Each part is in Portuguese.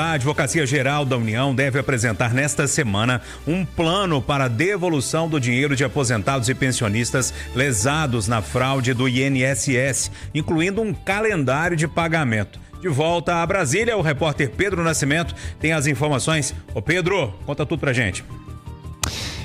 A Advocacia Geral da União deve apresentar nesta semana um plano para a devolução do dinheiro de aposentados e pensionistas lesados na fraude do INSS, incluindo um calendário de pagamento. De volta a Brasília, o repórter Pedro Nascimento tem as informações. Ô Pedro, conta tudo pra gente.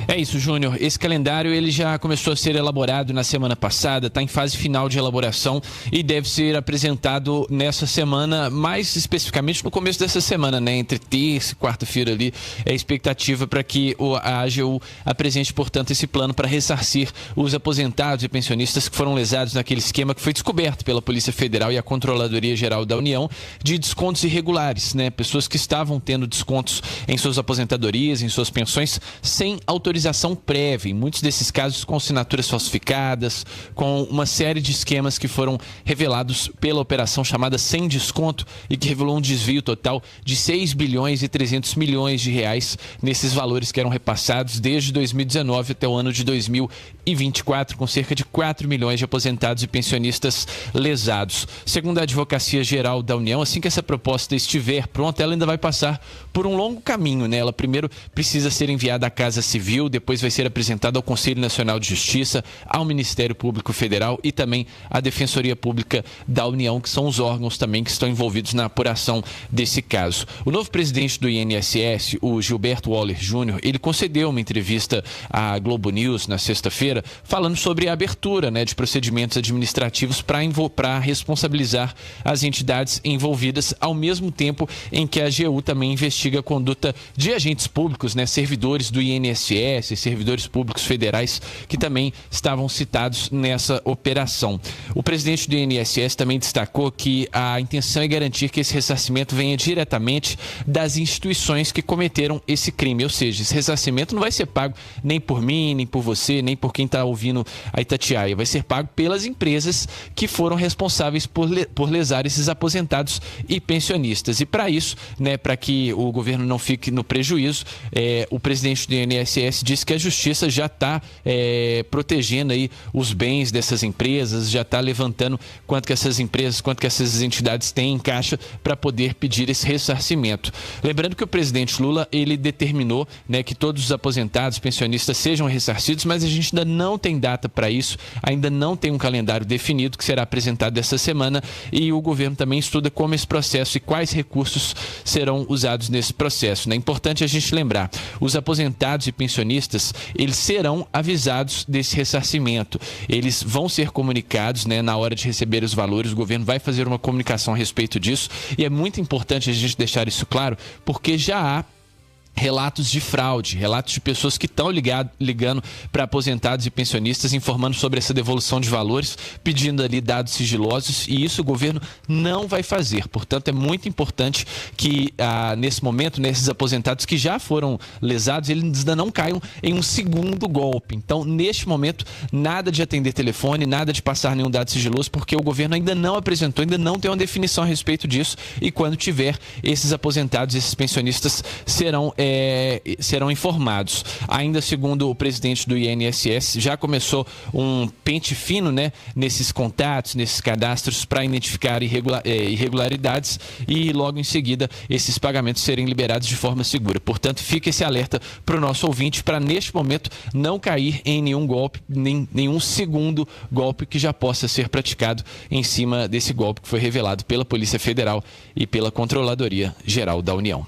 É isso, Júnior. Esse calendário ele já começou a ser elaborado na semana passada, está em fase final de elaboração e deve ser apresentado nessa semana, mais especificamente no começo dessa semana, né? Entre terça e quarta-feira ali, é a expectativa para que a AGU apresente, portanto, esse plano para ressarcir os aposentados e pensionistas que foram lesados naquele esquema que foi descoberto pela Polícia Federal e a Controladoria Geral da União de descontos irregulares, né? Pessoas que estavam tendo descontos em suas aposentadorias, em suas pensões, sem autorização prévia, em muitos desses casos com assinaturas falsificadas, com uma série de esquemas que foram revelados pela operação chamada Sem Desconto e que revelou um desvio total de 6 bilhões e 300 milhões de reais nesses valores que eram repassados desde 2019 até o ano de 2024, com cerca de 4 milhões de aposentados e pensionistas lesados. Segundo a Advocacia Geral da União, assim que essa proposta estiver pronta, ela ainda vai passar por um longo caminho, né? Ela primeiro precisa ser enviada à Casa Civil, depois vai ser apresentada ao Conselho Nacional de Justiça, ao Ministério Público Federal e também à Defensoria Pública da União, que são os órgãos também que estão envolvidos na apuração desse caso. O novo presidente do INSS, o Gilberto Waller Júnior, ele concedeu uma entrevista à Globo News na sexta-feira, falando sobre a abertura, né, de procedimentos administrativos para responsabilizar as entidades envolvidas, ao mesmo tempo em que a AGU também investiga a conduta de agentes públicos, né, servidores do INSS, servidores públicos federais que também estavam citados nessa operação. O presidente do INSS também destacou que a intenção é garantir que esse ressarcimento venha diretamente das instituições que cometeram esse crime, ou seja, esse ressarcimento não vai ser pago nem por mim, nem por você, nem por quem está ouvindo a Itatiaia, vai ser pago pelas empresas que foram responsáveis por lesar esses aposentados e pensionistas. E para isso, né, para que o governo não fique no prejuízo, o presidente do INSS disse que a justiça já está protegendo aí os bens dessas empresas, já está levantando quanto que essas empresas, quanto que essas entidades têm em caixa para poder pedir esse ressarcimento. Lembrando que o presidente Lula, ele determinou, né, que todos os aposentados, pensionistas sejam ressarcidos, mas a gente ainda não tem data para isso, ainda não tem um calendário definido que será apresentado essa semana e o governo também estuda como esse processo e quais recursos serão usados nesse processo, né? É importante a gente lembrar, os aposentados e pensionistas, eles serão avisados desse ressarcimento. Eles vão ser comunicados, né, na hora de receber os valores. O governo vai fazer uma comunicação a respeito disso e é muito importante a gente deixar isso claro, porque já há relatos de fraude, relatos de pessoas que estão ligando para aposentados e pensionistas, informando sobre essa devolução de valores, pedindo ali dados sigilosos, e isso o governo não vai fazer. Portanto, é muito importante que nesse momento, nesses aposentados que já foram lesados, eles ainda não caiam em um segundo golpe. Então, neste momento, nada de atender telefone, nada de passar nenhum dado sigiloso, porque o governo ainda não apresentou, ainda não tem uma definição a respeito disso, e quando tiver, esses aposentados, esses pensionistas serão informados. Ainda segundo o presidente do INSS, já começou um pente fino, né, nesses contatos, nesses cadastros para identificar irregularidades e logo em seguida esses pagamentos serem liberados de forma segura. Portanto, fica esse alerta para o nosso ouvinte para neste momento não cair em nenhum golpe, nenhum segundo golpe que já possa ser praticado em cima desse golpe que foi revelado pela Polícia Federal e pela Controladoria Geral da União.